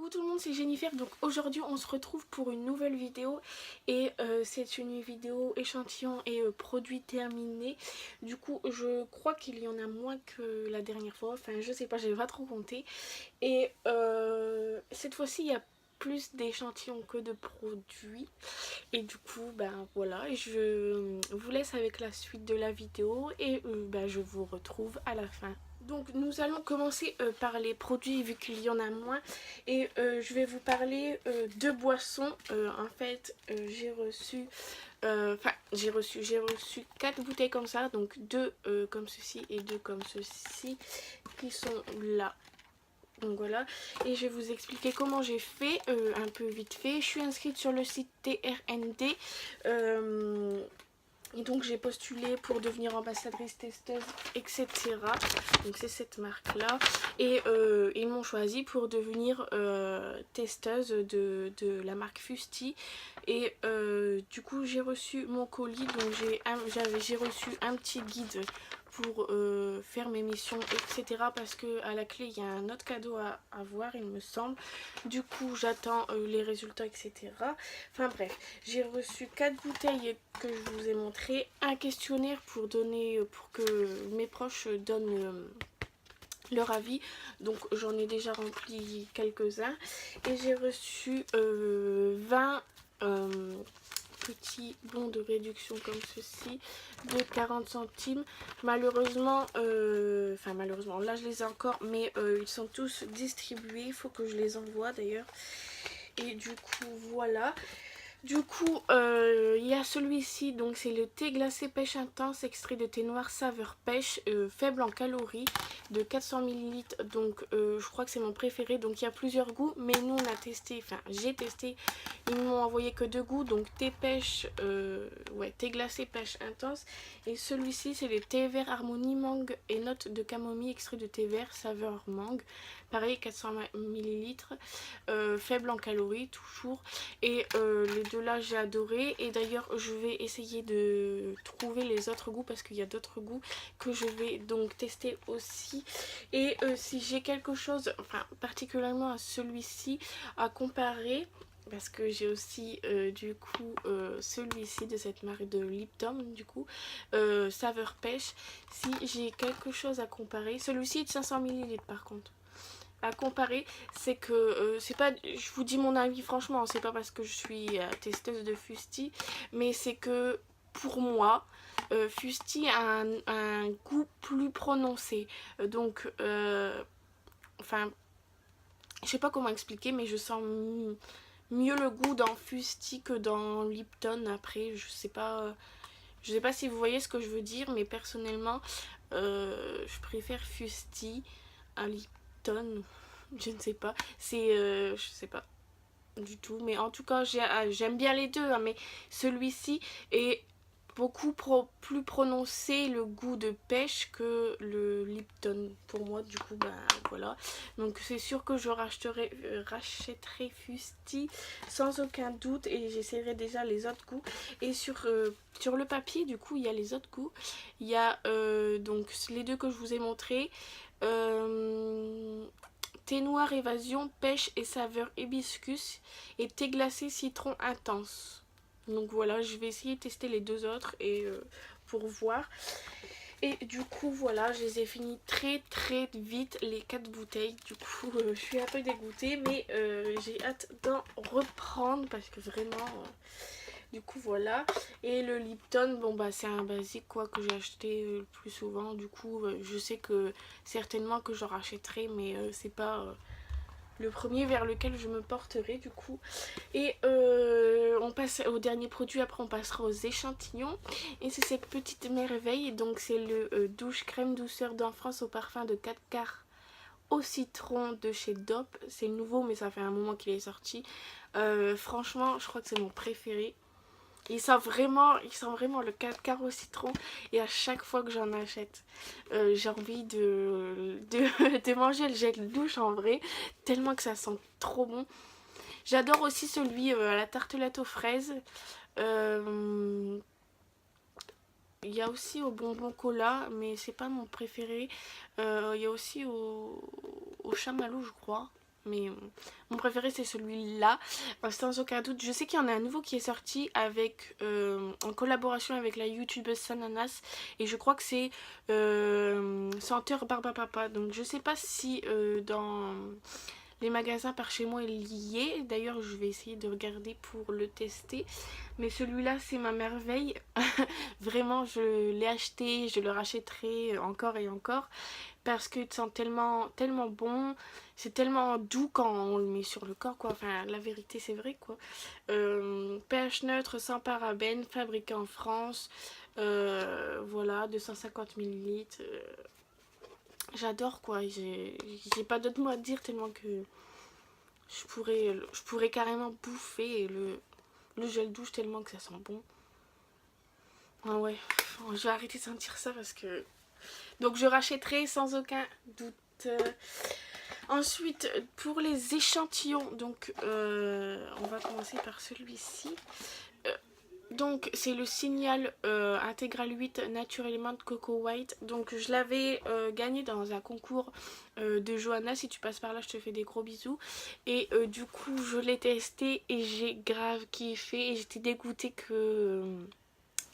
Coucou tout le monde, c'est Jennifer. Donc aujourd'hui on se retrouve pour une nouvelle vidéo et c'est une vidéo échantillon et produit terminé. Du coup je crois qu'il y en a moins que la dernière fois, enfin je sais pas, j'ai pas trop compté. Et cette fois-ci il y a plus d'échantillons que de produits et du coup ben voilà, je vous laisse avec la suite de la vidéo et ben, je vous retrouve à la fin. Donc nous allons commencer par les produits vu qu'il y en a moins et je vais vous parler de boissons. En fait j'ai reçu 4 bouteilles comme ça, donc 2 comme ceci et 2 comme ceci qui sont là. Donc voilà, et je vais vous expliquer comment j'ai fait, un peu vite fait. Je suis inscrite sur le site TRND. Et donc j'ai postulé pour devenir ambassadrice, testeuse, etc. Donc c'est cette marque là. Et ils m'ont choisi pour devenir testeuse de la marque Fusti. Et du coup j'ai reçu mon colis. Donc j'ai reçu un petit guide pour faire mes missions, etc. Parce que à la clé il y a un autre cadeau à avoir, il me semble. Du coup j'attends les résultats, etc. Enfin bref, j'ai reçu 4 bouteilles que je vous ai montré, un questionnaire pour que mes proches donnent leur avis, donc j'en ai déjà rempli quelques-uns, et j'ai reçu 20 petits bons de réduction comme ceci de 40 centimes. Malheureusement, malheureusement là je les ai encore, mais ils sont tous distribués, il faut que je les envoie d'ailleurs. Et du coup voilà. Du coup, il y a celui-ci, donc c'est le thé glacé pêche intense, extrait de thé noir saveur pêche, faible en calories, de 400 ml. Donc je crois que c'est mon préféré. Donc il y a plusieurs goûts, mais nous on a testé, enfin j'ai testé, ils m'ont envoyé que 2 goûts. Donc thé pêche, thé glacé pêche intense. Et celui-ci c'est le thé vert harmonie mangue et notes de camomille, extrait de thé vert saveur mangue. Pareil, 400 ml, faible en calories toujours. Et les deux là j'ai adoré, et d'ailleurs je vais essayer de trouver les autres goûts parce qu'il y a d'autres goûts que je vais donc tester aussi. Et si j'ai quelque chose, enfin particulièrement à celui-ci à comparer, parce que j'ai aussi du coup celui-ci de cette marque de Lipton, du coup saveur pêche. Si j'ai quelque chose à comparer, celui-ci est de 500 ml par contre à comparer, c'est que c'est pas, je vous dis mon avis franchement, c'est pas parce que je suis testeuse de Fusti, mais c'est que pour moi Fusti a un goût plus prononcé, donc enfin je sais pas comment expliquer, mais je sens mieux le goût dans Fusti que dans Lipton. Après je sais pas si vous voyez ce que je veux dire, mais personnellement je préfère Fusti à Lipton. Je ne sais pas, je sais pas du tout, mais en tout cas j'aime bien les deux, hein, mais celui-ci est beaucoup plus prononcé le goût de pêche que le Lipton pour moi. Du coup ben voilà, donc c'est sûr que je rachèterai Fusti sans aucun doute, et j'essaierai déjà les autres goûts. Et sur le papier du coup il y a les autres goûts, il y a donc les deux que je vous ai montrés, thé noir évasion, pêche et saveur hibiscus, et thé glacé citron intense. Donc voilà, je vais essayer de tester les deux autres et pour voir. Et du coup voilà, je les ai finis très vite les 4 bouteilles. Du coup je suis un peu dégoûtée, mais j'ai hâte d'en reprendre parce que vraiment du coup voilà. Et le Lipton, bon bah c'est un basique quoi que j'ai acheté le plus souvent. Du coup je sais que certainement que j'en rachèterai, mais c'est pas le premier vers lequel je me porterai du coup. Et on passe au dernier produit, après on passera aux échantillons. Et c'est cette petite merveille, donc c'est le douche crème douceur d'enfance au parfum de 4 quarts au citron de chez Dop. C'est nouveau mais ça fait un moment qu'il est sorti. Franchement je crois que c'est mon préféré. Il sent vraiment le 4 quarts au citron, et à chaque fois que j'en achète, j'ai envie de manger le gel douche en vrai, tellement que ça sent trop bon. J'adore aussi celui à la tartelette aux fraises. Il y a aussi au bonbon cola, mais c'est pas mon préféré. Il y a aussi au chamallow, je crois. mais mon préféré c'est celui-là, sans aucun doute. Je sais qu'il y en a un nouveau qui est sorti avec en collaboration avec la youtubeuse Sananas, et je crois que c'est senteur Barbapapa. Donc je sais pas si dans les magasins par chez moi il y est. D'ailleurs je vais essayer de regarder pour le tester. Mais celui-là c'est ma merveille. Vraiment je l'ai acheté, je le rachèterai encore et encore. Parce qu'il sent tellement, tellement bon. C'est tellement doux quand on le met sur le corps quoi. Enfin la vérité c'est vrai quoi. pH neutre, sans parabènes, fabriqué en France. Voilà, 250 ml. J'adore quoi. J'ai pas d'autres mots à dire tellement que je pourrais carrément bouffer le gel douche tellement que ça sent bon. Ah ouais, je vais arrêter de sentir ça parce que... Donc je rachèterai sans aucun doute. Ensuite, pour les échantillons, donc on va commencer par celui-ci. Donc c'est le Signal Intégral 8 Naturellement Coco White. Donc je l'avais gagné dans un concours de Johanna. Si tu passes par là, je te fais des gros bisous. Et du coup je l'ai testé et j'ai grave kiffé. Et j'étais dégoûtée que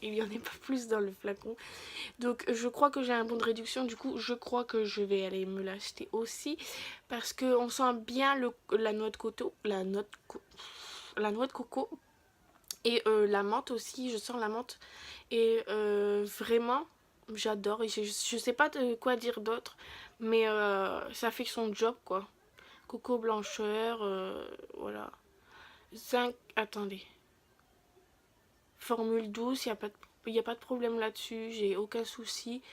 il n'y en ait pas plus dans le flacon. Donc je crois que j'ai un bon de réduction. Du coup je crois que je vais aller me l'acheter aussi. Parce qu'on sent bien la noix de coco. La noix de coco. Et la menthe aussi, je sens la menthe. Et vraiment, j'adore. Et je sais pas de quoi dire d'autre. Mais ça fait son job quoi. Coco blancheur, voilà. Zinc, attendez. Formule douce, il n'y a pas de problème là-dessus. J'ai aucun souci.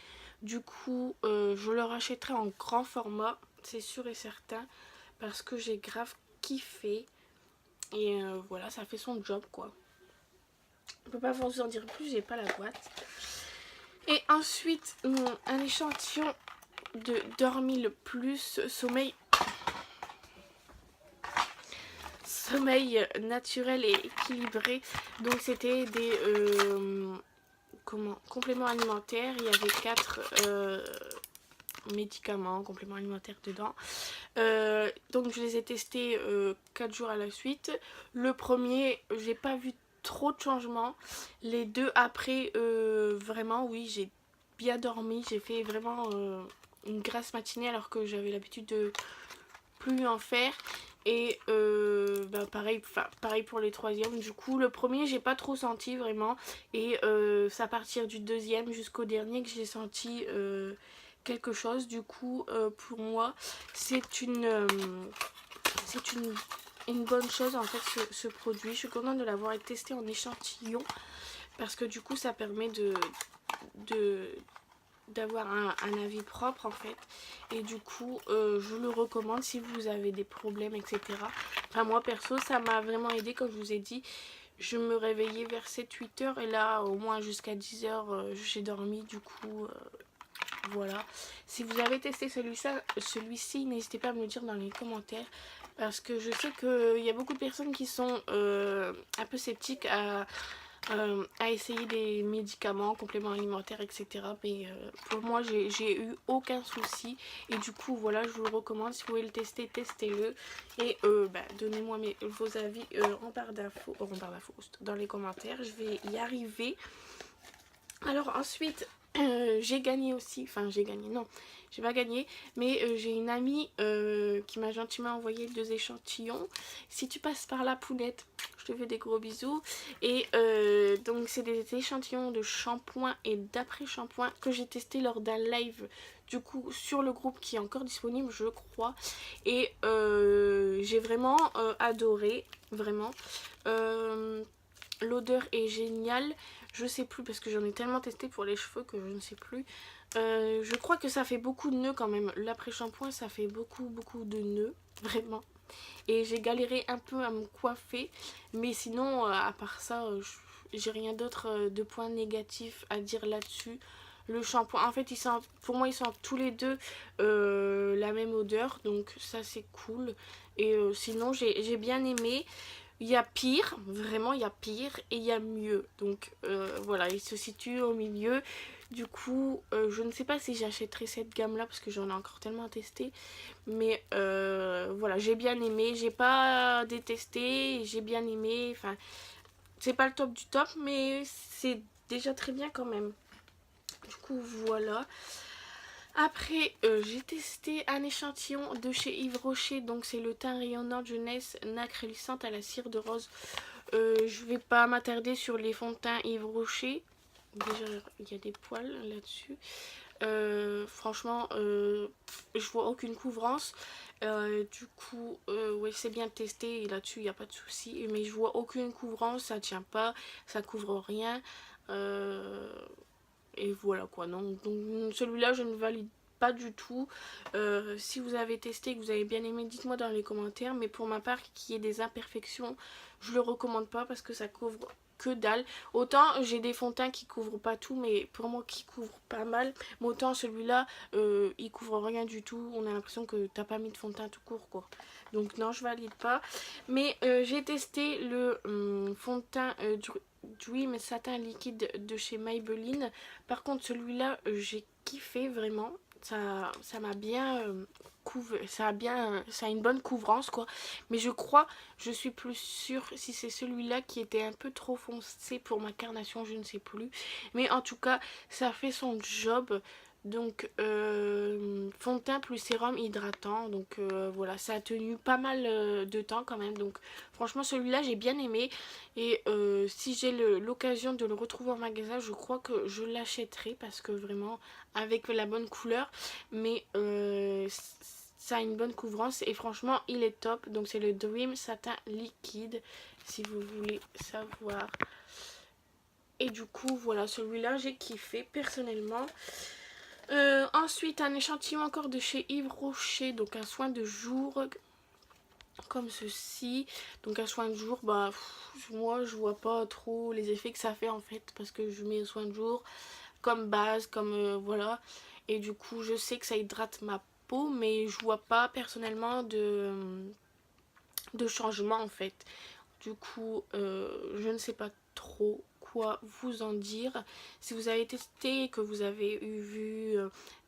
Du coup, je le rachèterai en grand format. C'est sûr et certain. Parce que j'ai grave kiffé. Et voilà, ça fait son job quoi. Je peux pas vous en dire plus, j'ai pas la boîte. Et ensuite, un échantillon de Dormi plus Sommeil naturel et équilibré. Donc c'était des compléments alimentaires. Il y avait 4 médicaments, compléments alimentaires dedans. Donc je les ai testés 4 jours à la suite. Le premier, j'ai pas vu trop de changements. Les deux après, vraiment oui, j'ai bien dormi. J'ai fait vraiment une grasse matinée alors que j'avais l'habitude de plus en faire. Et pareil pour les troisièmes. Du coup le premier j'ai pas trop senti vraiment. Et c'est à partir du deuxième jusqu'au dernier que j'ai senti quelque chose. Du coup pour moi c'est une bonne chose en fait ce produit. Je suis contente de l'avoir testé en échantillon parce que du coup ça permet d'avoir un avis propre en fait. Et du coup je le recommande si vous avez des problèmes etc. Enfin moi perso ça m'a vraiment aidé. Comme je vous ai dit, je me réveillais vers 7-8 heures et là au moins jusqu'à 10 heures j'ai dormi. Du coup voilà, si vous avez testé celui-ci, n'hésitez pas à me le dire dans les commentaires. Parce que je sais qu'il y a beaucoup de personnes qui sont un peu sceptiques à essayer des médicaments, compléments alimentaires, etc. Mais pour moi, j'ai eu aucun souci. Et du coup, voilà, je vous le recommande. Si vous voulez le tester, testez-le. Et donnez-moi vos avis en barre d'infos, dans les commentaires. Je vais y arriver. Alors ensuite... j'ai gagné aussi, enfin j'ai gagné, non, j'ai pas gagné, mais j'ai une amie qui m'a gentiment envoyé 2 échantillons. Si tu passes par là, Pounette, je te fais des gros bisous. Et donc c'est des échantillons de shampoing et d'après-shampoing que j'ai testé lors d'un live, du coup sur le groupe qui est encore disponible je crois. Et j'ai vraiment adoré, vraiment. L'odeur est géniale. Je sais plus parce que j'en ai tellement testé pour les cheveux que je ne sais plus. Je crois que ça fait beaucoup de nœuds quand même. L'après-shampoing ça fait beaucoup de nœuds. Vraiment. Et j'ai galéré un peu à me coiffer. Mais sinon à part ça j'ai rien d'autre de point négatif à dire là-dessus. Le shampoing en fait pour moi ils sentent tous les deux la même odeur. Donc ça c'est cool. Et sinon j'ai bien aimé. Il y a pire, vraiment il y a pire et il y a mieux. Donc voilà, il se situe au milieu. Du coup, je ne sais pas si j'achèterai cette gamme là parce que j'en ai encore tellement testé. Mais voilà, j'ai bien aimé, j'ai pas détesté, j'ai bien aimé. Enfin, c'est pas le top du top, mais c'est déjà très bien quand même. Du coup, voilà. Après, j'ai testé un échantillon de chez Yves Rocher. Donc, c'est le teint rayonnant jeunesse nacre lissante à la cire de rose. Je vais pas m'attarder sur les fonds de teint Yves Rocher. Déjà, il y a des poils là-dessus. Franchement, je vois aucune couvrance. Du coup, ouais, c'est bien testé et là-dessus, il n'y a pas de souci. Mais je vois aucune couvrance, ça tient pas, ça couvre rien. Et voilà quoi. Non, donc celui-là, je ne valide pas du tout. Si vous avez testé et que vous avez bien aimé, dites-moi dans les commentaires. Mais pour ma part, qui est des imperfections, je le recommande pas parce que ça couvre que dalle. Autant j'ai des fonds de teint qui couvrent pas tout, mais pour moi qui couvrent pas mal. Mais autant celui-là, il couvre rien du tout. On a l'impression que t'as pas mis de fond de teint tout court quoi. Donc non, je valide pas. Mais j'ai testé le fond de teint Dream Satin Liquide de chez Maybelline. Par contre celui-là, j'ai kiffé vraiment. Ça m'a bien ça a une bonne couvrance quoi. Mais je suis plus sûre si c'est celui-là qui était un peu trop foncé pour ma carnation, je ne sais plus. Mais en tout cas, ça fait son job. Donc fond de teint plus sérum hydratant. Donc voilà, ça a tenu pas mal de temps quand même. Donc franchement celui-là j'ai bien aimé. Et si j'ai l'occasion de le retrouver en magasin, je crois que je l'achèterai. Parce que vraiment avec la bonne couleur. Mais ça a une bonne couvrance. Et franchement il est top. Donc c'est le Dream Satin Liquide. Si vous voulez savoir. Et du coup voilà, celui-là j'ai kiffé personnellement. Ensuite un échantillon encore de chez Yves Rocher, donc un soin de jour comme ceci. Donc un soin de jour, bah moi je vois pas trop les effets que ça fait en fait, parce que je mets un soin de jour comme base, comme voilà. Et du coup je sais que ça hydrate ma peau, mais je vois pas personnellement de changement en fait. Du coup je ne sais pas trop quoi vous en dire. Si vous avez testé, que vous avez vu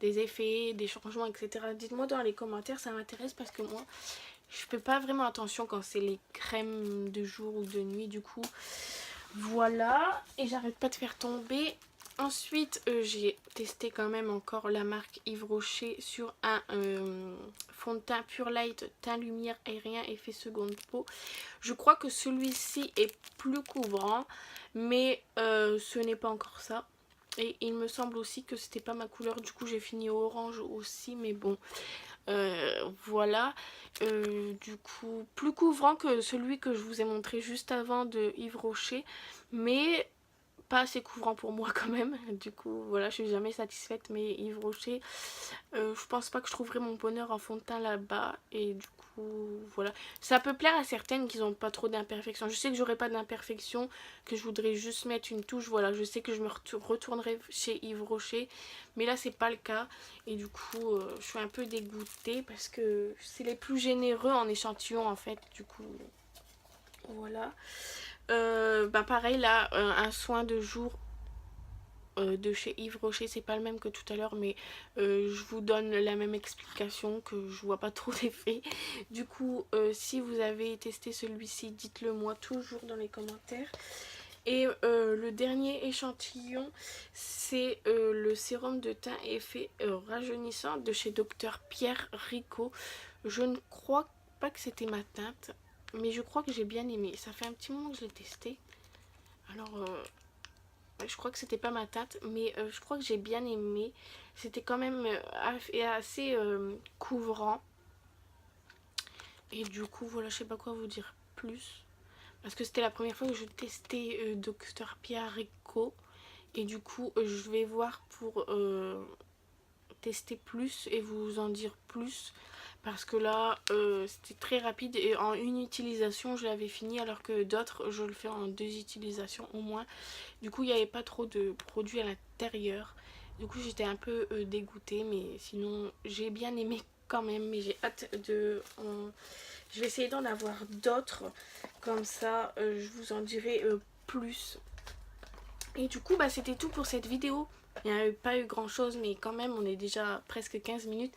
des effets, des changements, etc., dites-moi dans les commentaires, ça m'intéresse parce que moi je fais pas vraiment attention quand c'est les crèmes de jour ou de nuit. Du coup voilà, et j'arrête pas de faire tomber. Ensuite j'ai testé quand même encore la marque Yves Rocher sur un fond de teint Pure Light teint lumière aérien effet seconde peau. Je crois que celui-ci est plus couvrant, mais ce n'est pas encore ça. Et il me semble aussi que c'était pas ma couleur, du coup j'ai fini au orange aussi, mais bon. Voilà. Du coup plus couvrant que celui que je vous ai montré juste avant de Yves Rocher, mais pas assez couvrant pour moi quand même. Du coup voilà, je suis jamais satisfaite. Mais Yves Rocher, je pense pas que je trouverai mon bonheur en fond de teint là-bas. Et du coup voilà, ça peut plaire à certaines qui n'ont pas trop d'imperfections. Je sais que j'aurai pas d'imperfections, que je voudrais juste mettre une touche. Voilà, je sais que je me retournerai chez Yves Rocher, mais là c'est pas le cas. Et du coup je suis un peu dégoûtée parce que c'est les plus généreux en échantillon en fait. Du coup voilà. Bah pareil là, un soin de jour de chez Yves Rocher, c'est pas le même que tout à l'heure, mais je vous donne la même explication, que je vois pas trop d'effet. Du coup si vous avez testé celui-ci, dites-le moi toujours dans les commentaires. Et le dernier échantillon, c'est le sérum de teint effet rajeunissant de chez Dr Pierre Rico. Je ne crois pas que c'était ma teinte, mais je crois que j'ai bien aimé. Ça fait un petit moment que je l'ai testé. Alors je crois que c'était pas ma teinte, mais je crois que j'ai bien aimé. C'était quand même assez couvrant. Et du coup voilà, je sais pas quoi vous dire plus, parce que c'était la première fois que je testais Dr Pierre Rico. Et du coup je vais voir pour tester plus et vous en dire plus, parce que là c'était très rapide et en une utilisation je l'avais fini, alors que d'autres je le fais en 2 utilisations au moins. Du coup il n'y avait pas trop de produits à l'intérieur. Du coup j'étais un peu dégoûtée, mais sinon j'ai bien aimé quand même. Mais j'ai hâte de... Je vais essayer d'en avoir d'autres, comme ça je vous en dirai plus. Et du coup bah c'était tout pour cette vidéo Il n'y a pas eu grand chose, mais quand même on est déjà presque 15 minutes.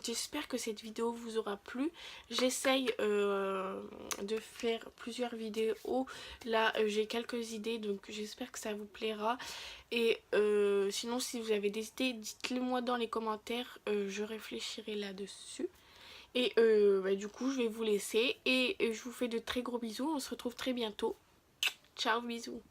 J'espère que cette vidéo vous aura plu. J'essaye de faire plusieurs vidéos. Là j'ai quelques idées, donc j'espère que ça vous plaira. Et sinon si vous avez des idées, dites-les moi dans les commentaires, je réfléchirai là-dessus. Et du coup je vais vous laisser et je vous fais de très gros bisous. On se retrouve très bientôt. Ciao, bisous.